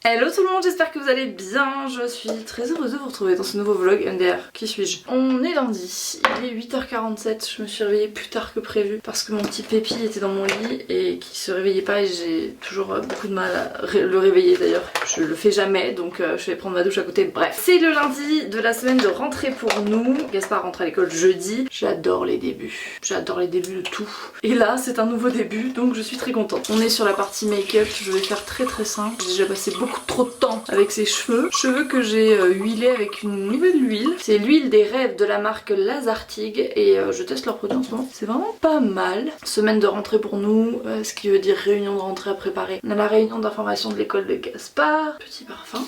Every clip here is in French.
Hello tout le monde, j'espère que vous allez bien. Je suis très heureuse de vous retrouver dans ce nouveau vlog MDR. Qui suis-je? On est lundi, il est 8h47, je me suis réveillée plus tard que prévu parce que mon petit Pépi était dans mon lit et qui se réveillait pas et j'ai toujours beaucoup de mal à le réveiller d'ailleurs. Je le fais jamais donc je vais prendre ma douche à côté. Bref, c'est le lundi de la semaine de rentrée pour nous. Gaspard rentre à l'école jeudi. J'adore les débuts. J'adore les débuts de tout. Et là c'est un nouveau début donc je suis très contente. On est sur la partie make-up, je vais faire très simple. J'ai déjà passé beaucoup trop de temps avec ses cheveux. Cheveux que j'ai huilés avec une nouvelle huile. C'est l'huile des rêves de la marque Lazartigue et je teste leurs produits en ce moment. C'est vraiment pas mal. Semaine de rentrée pour nous, ce qui veut dire réunion de rentrée à préparer. On a la réunion d'information de l'école de Gaspard. Petit parfum.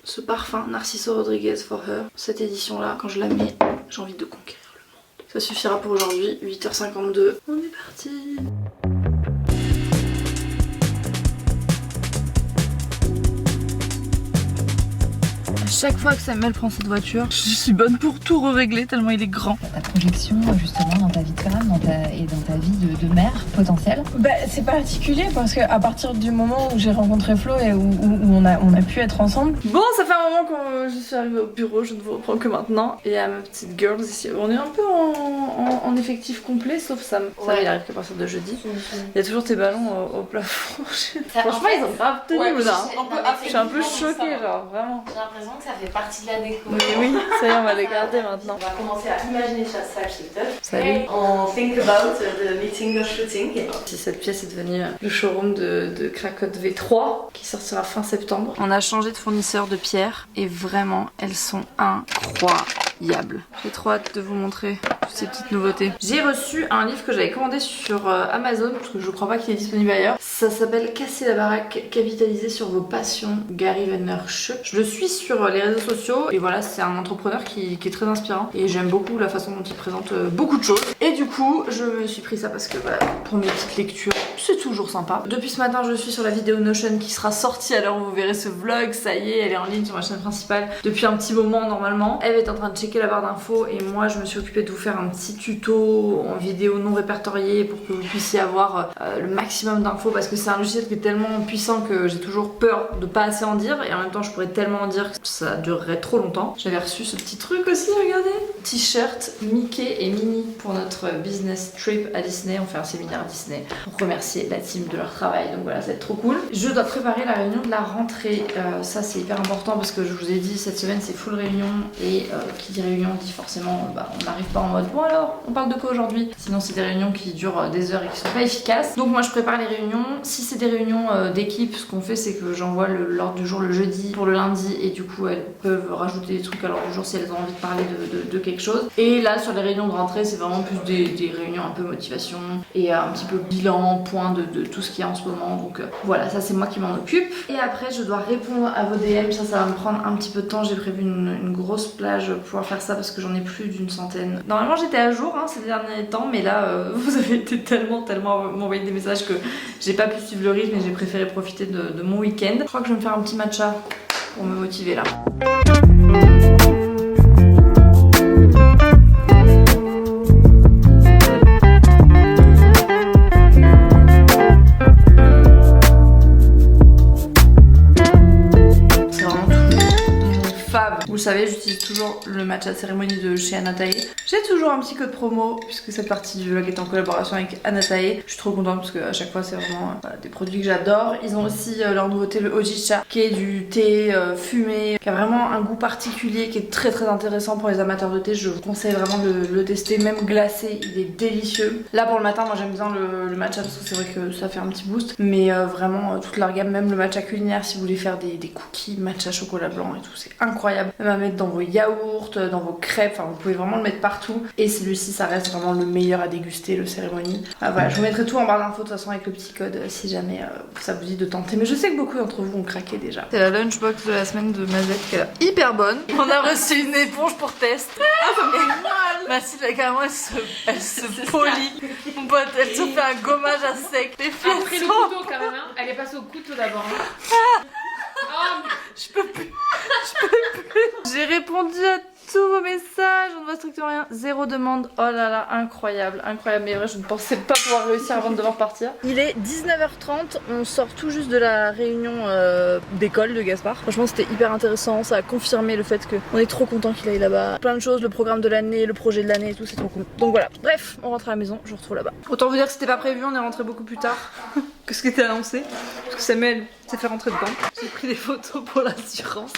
Ce parfum Narciso Rodriguez For Her. Cette édition là, quand je la mets, j'ai envie de conquérir le monde. Ça suffira pour aujourd'hui. 8h52. On est parti. Chaque fois que Samuel prend cette voiture, je suis bonne pour tout régler tellement il est grand. Ta projection justement dans ta vie de femme et dans ta vie de mère potentielle? Bah, c'est particulier parce qu'à partir du moment où j'ai rencontré Flo et où on a pu être ensemble. Bon, ça fait un moment que je suis arrivée au bureau, je ne vous reprends que maintenant. Et à ma petite girls ici, on est un peu en effectif complet sauf Sam. Ouais. Sam il arrive qu'à partir de jeudi. Il y a toujours tes ballons au plafond. Franchement ils ont grave tenu là. Je suis un peu choquée genre vraiment. J'ai l'impression que ça fait partie de la déco. Mais oui, ça y est on va les garder maintenant. On va commencer à imaginer ça chez toi. Salut. On think about the meeting or shooting. Si cette pièce est devenue le showroom de Cracotte V3 qui sortira fin septembre. On a changé de fournisseur de pierres et vraiment elles sont incroyables. J'ai trop hâte de vous montrer toutes ces petites nouveautés. J'ai reçu un livre que j'avais commandé sur Amazon parce que je crois pas qu'il est disponible ailleurs. Ça s'appelle Casser la baraque, capitaliser sur vos passions, Gary Vaynerchuk. Je le suis sur les réseaux sociaux et voilà, c'est un entrepreneur qui est très inspirant et j'aime beaucoup la façon dont il présente beaucoup de choses. Et du coup, je me suis pris ça parce que voilà, pour mes petites lectures, c'est toujours sympa. Depuis ce matin, je suis sur la vidéo Notion qui sera sortie à l'heure où vous verrez ce vlog. Ça y est, elle est en ligne sur ma chaîne principale depuis un petit moment normalement. Eve est en train de checker la barre d'infos et moi je me suis occupée de vous faire un petit tuto en vidéo non répertoriée pour que vous puissiez avoir le maximum d'infos parce que c'est un logiciel qui est tellement puissant que j'ai toujours peur de pas assez en dire et en même temps je pourrais tellement en dire que ça durerait trop longtemps. J'avais reçu ce petit truc aussi, regardez. T-shirt Mickey et Minnie pour notre business trip à Disney. On fait un séminaire Disney pour remercier la team de leur travail. Donc voilà, ça va être trop cool. Je dois préparer la réunion de la rentrée. Ça c'est hyper important parce que je vous ai dit cette semaine c'est full réunion et qui dit réunion dit forcément on n'arrive pas en mode bon alors on parle de quoi aujourd'hui. Sinon c'est des réunions qui durent des heures et qui sont pas efficaces. Donc moi je prépare les réunions. Si c'est des réunions d'équipe, ce qu'on fait c'est que j'envoie l'ordre du jour le jeudi pour le lundi et du coup elles peuvent rajouter des trucs à l'ordre du jour si elles ont envie de parler de quelque chose. Et là sur les réunions de rentrée c'est vraiment plus des réunions un peu motivation et un petit peu bilan, point de tout ce qu'il y a en ce moment. Donc voilà, ça c'est moi qui m'en occupe. Et après je dois répondre à vos DM, ça va me prendre un petit peu de temps. J'ai prévu une grosse plage pour pouvoir faire ça parce que j'en ai plus d'une centaine. Normalement j'étais à jour ces derniers temps mais là vous avez été tellement m'envoyer des messages que j'ai pas pu suivre le rythme et j'ai préféré profiter de mon week-end. Je crois que je vais me faire un petit matcha pour me motiver là. Vous le savez, j'utilise toujours le matcha cérémonie de chez Anatae. J'ai toujours un petit code promo puisque cette partie du vlog est en collaboration avec Anatae. Je suis trop contente parce qu'à chaque fois c'est vraiment des produits que j'adore. Ils ont aussi leur nouveauté le Ojicha qui est du thé fumé, qui a vraiment un goût particulier, qui est très intéressant pour les amateurs de thé. Je vous conseille vraiment de le tester, même glacé, il est délicieux. Là pour le matin, moi j'aime bien le matcha parce que c'est vrai que ça fait un petit boost. Mais vraiment toute leur gamme, même le matcha culinaire si vous voulez faire des cookies matcha chocolat blanc et tout, c'est incroyable. Même à mettre dans vos yaourts, dans vos crêpes, enfin vous pouvez vraiment le mettre partout. Et celui-ci ça reste vraiment le meilleur à déguster, le cérémonie. Voilà, je vous mettrai tout en barre d'infos de toute façon avec le petit code si jamais ça vous dit de tenter. Mais je sais que beaucoup d'entre vous ont craqué déjà. C'est la lunchbox de la semaine de Mazette qui est hyper bonne. On a reçu une éponge pour test. Mathilde carrément elle se polie. Mon pote, elle se fait un gommage à sec. Les filles après le couteau quand même, hein. Elle est passée au couteau d'abord. Hein. Je peux plus. J'ai répondu à tous vos messages, on ne voit strictement rien. 0 demande. Oh là là, incroyable, incroyable. Mais vrai, je ne pensais pas pouvoir réussir avant de devoir partir. Il est 19h30, on sort tout juste de la réunion d'école de Gaspard. Franchement, c'était hyper intéressant. Ça a confirmé le fait qu'on est trop content qu'il aille là-bas. Plein de choses, le programme de l'année, le projet de l'année et tout, c'est trop cool. Donc voilà. Bref, on rentre à la maison, je vous retrouve là-bas. Autant vous dire que c'était pas prévu, on est rentré beaucoup plus tard que ce qui était annoncé. Parce que Samuel s'est fait rentrer dedans. J'ai pris des photos pour l'assurance.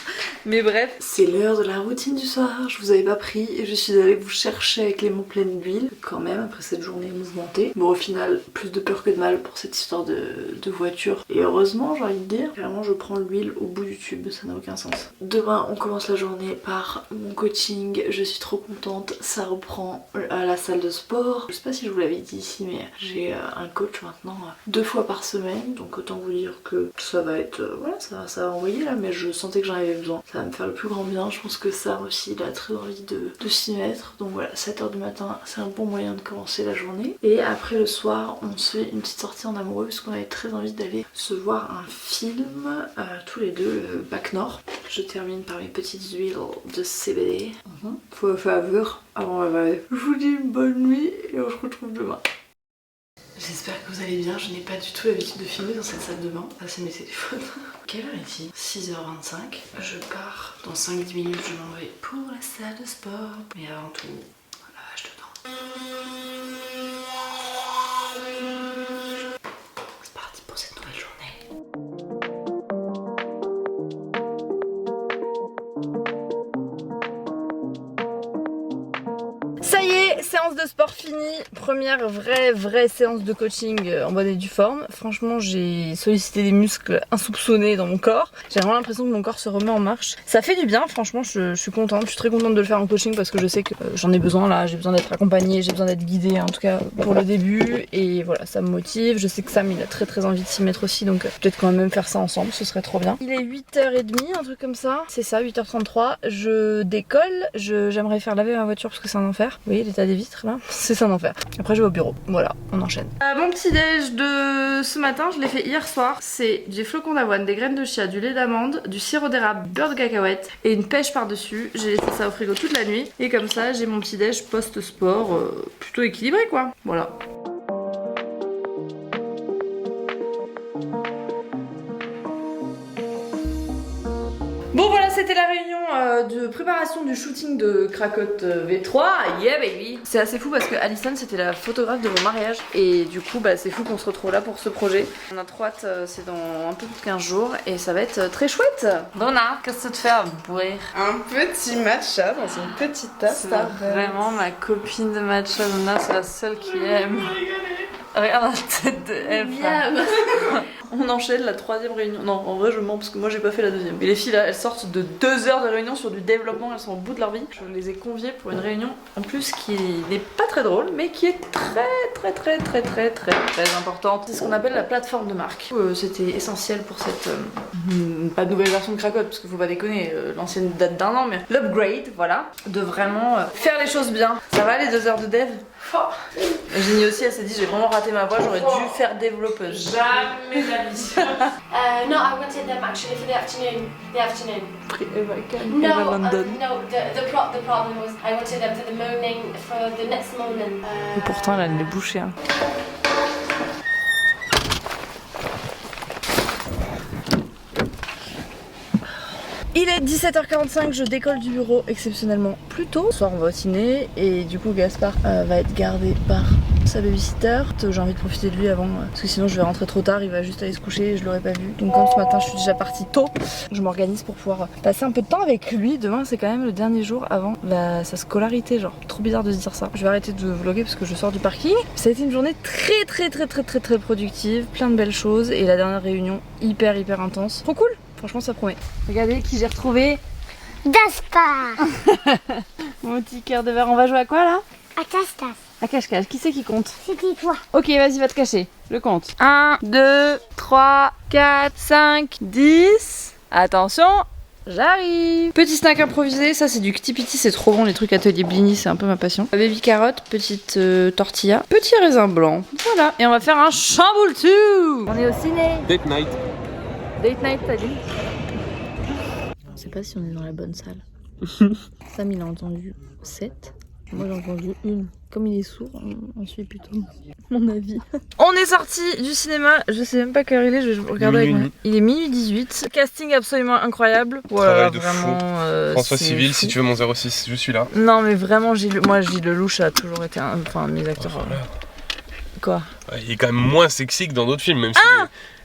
Mais bref, c'est l'heure de la routine du soir. Je vous avais pas pris et je suis allée vous chercher avec les mains pleines d'huile. Quand même, après cette journée mouvementée. Bon, au final, plus de peur que de mal pour cette histoire de voiture. Et heureusement, j'ai envie de dire, vraiment, je prends l'huile au bout du tube. Ça n'a aucun sens. Demain, on commence la journée par mon coaching. Je suis trop contente. Ça reprend à la salle de sport. Je sais pas si je vous l'avais dit ici, mais j'ai un coach maintenant 2 fois par semaine. Donc autant vous dire que ça va être... voilà, ça va envoyer là. Mais je sentais que j'en avais besoin. Ça va me faire le plus grand bien. Je pense que ça aussi, il a très envie de s'y mettre. Donc voilà, 7h du matin, c'est un bon moyen de commencer la journée. Et après le soir, on se fait une petite sortie en amoureux parce qu'on avait très envie d'aller se voir un film tous les deux, Bac Nord. Je termine par mes petites huiles de CBD. Faut faveur avant la veille. Je vous dis une bonne nuit et on se retrouve demain. J'espère que vous allez bien, je n'ai pas du tout l'habitude de filmer dans cette salle de bain. Ah, c'est mes téléphones. Quelle heure est-il? 6h25. Je pars dans 5-10 minutes, je m'en vais pour la salle de sport. Mais avant tout, lavage de dents. C'est parti pour cette nouvelle journée. Ça y est, séance de sport finie. Première vraie séance de coaching en bonne et due forme. Franchement, j'ai sollicité des muscles insoupçonnés dans mon corps. J'ai vraiment l'impression que mon corps se remet en marche. Ça fait du bien, franchement, je suis contente. Je suis très contente de le faire en coaching parce que je sais que j'en ai besoin là. J'ai besoin d'être accompagnée, j'ai besoin d'être guidée en tout cas pour le début. Et voilà, ça me motive. Je sais que Sam, il a très envie de s'y mettre aussi. Donc peut-être qu'on va même faire ça ensemble, ce serait trop bien. Il est 8h30, un truc comme ça. C'est ça, 8h33. Je décolle. J'aimerais faire laver ma voiture parce que c'est un enfer. Vous voyez l'état des vitres là? C'est un enfer. Après je vais au bureau. Voilà, on enchaîne. Mon petit déj de ce matin, je l'ai fait hier soir. C'est des flocons d'avoine, des graines de chia, du lait d'amande, du sirop d'érable, beurre de cacahuète et une pêche par-dessus. J'ai laissé ça au frigo toute la nuit. Et comme ça, j'ai mon petit déj post-sport plutôt équilibré quoi. Voilà. Bon voilà, c'était la réunion de préparation du shooting de Cracotte V3, yeah baby. C'est assez fou parce que Alison c'était la photographe de mon mariage et du coup bah c'est fou qu'on se retrouve là pour ce projet. On a trop hâte, c'est dans un peu plus de 15 jours et ça va être très chouette. Donna, qu'est-ce que ça te fait à boire? Un petit matcha dans une petite tasse. C'est vraiment ma copine de matcha, Donna, c'est la seule qui aime. Regarde la tête de Eve. On enchaîne la 3e réunion. Non, en vrai, je mens parce que moi j'ai pas fait la 2e. Et les filles là, elles sortent de 2 heures de réunion sur du développement, elles sont au bout de leur vie. Je les ai conviées pour une réunion en plus qui n'est pas très drôle, mais qui est très importante. C'est ce qu'on appelle la plateforme de marque. C'était essentiel pour cette. Pas de nouvelle version de Cracotte, parce qu'il faut pas déconner, l'ancienne date d'1 an, mais l'upgrade, voilà. De vraiment faire les choses bien. Ça va les 2 heures de dev? Génie aussi, elle s'est dit j'ai vraiment raté ma voie, j'aurais dû faire développeuse. Jamais de la vie. No, I wanted them actually for the afternoon. Eva London. No, the problem was I wanted them for the morning, for the next morning. Et pourtant elle les bouchée. Hein. Il est 17h45, je décolle du bureau exceptionnellement plus tôt. Ce soir on va au ciné et du coup Gaspard va être gardé par sa babysitter. J'ai envie de profiter de lui avant parce que sinon je vais rentrer trop tard, il va juste aller se coucher et je l'aurais pas vu. Donc comme ce matin je suis déjà partie tôt, je m'organise pour pouvoir passer un peu de temps avec lui. Demain c'est quand même le dernier jour avant sa scolarité, genre trop bizarre de se dire ça. Je vais arrêter de vlogger parce que je sors du parking. Ça a été une journée très productive, plein de belles choses et la dernière réunion hyper intense. Trop cool, franchement ça promet. Regardez qui j'ai retrouvé. Gaspard. Mon petit cœur de verre, on va jouer à quoi là? À cache-cache. À cache-cache, qui c'est qui compte? C'était toi. Ok, vas-y, va te cacher. Je compte. 1, 2, 3, 4, 5, 10. Attention, j'arrive. Petit snack improvisé, ça c'est du Ktipiti, c'est trop bon, les trucs atelier Blini, c'est un peu ma passion. Baby carotte, petite tortilla, petit raisin blanc. Voilà, et on va faire un chamboule-tout. On est au ciné. Date night. Date night, t'as dit? On sait pas si on est dans la bonne salle. Sam il a entendu 7. Moi j'ai entendu 1. Comme il est sourd, on suit plutôt mon avis. On est sorti du cinéma, je sais même pas quelle heure il est, je vais regarder avec moi. Il est minuit 18. Casting absolument incroyable. Voilà, de vraiment. François Civil, fou. Si tu veux mon 06, je suis là. Non mais vraiment, Gilles Lelouch a toujours été un de mes acteurs. Oh, voilà. Quoi? Il est quand même moins sexy que dans d'autres films, même si.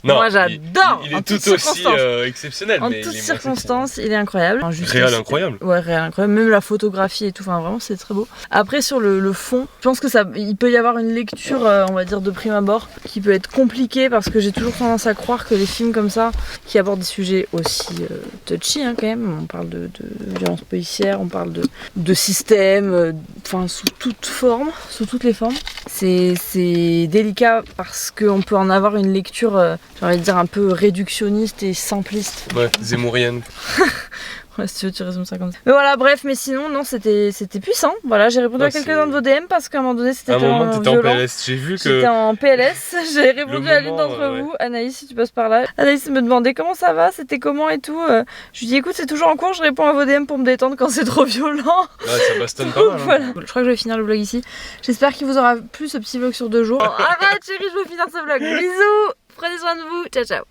Non, moi j'adore. Il est tout aussi exceptionnel. En toutes circonstances, il est incroyable. Réel incroyable. Ouais, réel incroyable. Même la photographie et tout, enfin vraiment c'est très beau. Après sur le fond, je pense que il peut y avoir une lecture, on va dire de prime abord, qui peut être compliquée parce que j'ai toujours tendance à croire que les films comme ça, qui abordent des sujets aussi touchy quand même, on parle de violence policière, on parle de système, enfin sous toute forme, sous toutes les formes. C'est délicat parce qu'on peut en avoir une lecture, j'ai envie de dire un peu réductionniste et simpliste. Ouais, zémourienne. Ouais, si tu veux, tu résumes ça comme ça. Mais voilà, bref, mais sinon, non, c'était puissant. Voilà, j'ai répondu à quelques-uns de vos DM parce qu'à un moment donné, c'était tellement violent. T'étais en PLS, j'ai vu que... J'étais en PLS, j'ai répondu à l'une d'entre vous. Anaïs, si tu passes par là. Anaïs me demandait comment ça va, c'était comment et tout. Je lui dis, écoute, c'est toujours en cours, je réponds à vos DM pour me détendre quand c'est trop violent. Ouais, ça bastonne pas mal. Voilà. Je crois que je vais finir le vlog ici. J'espère qu'il vous aura plu ce petit vlog sur 2 jours. Arrête, chérie, je veux finir ce vlog. Bisous, prenez soin de vous, ciao ciao.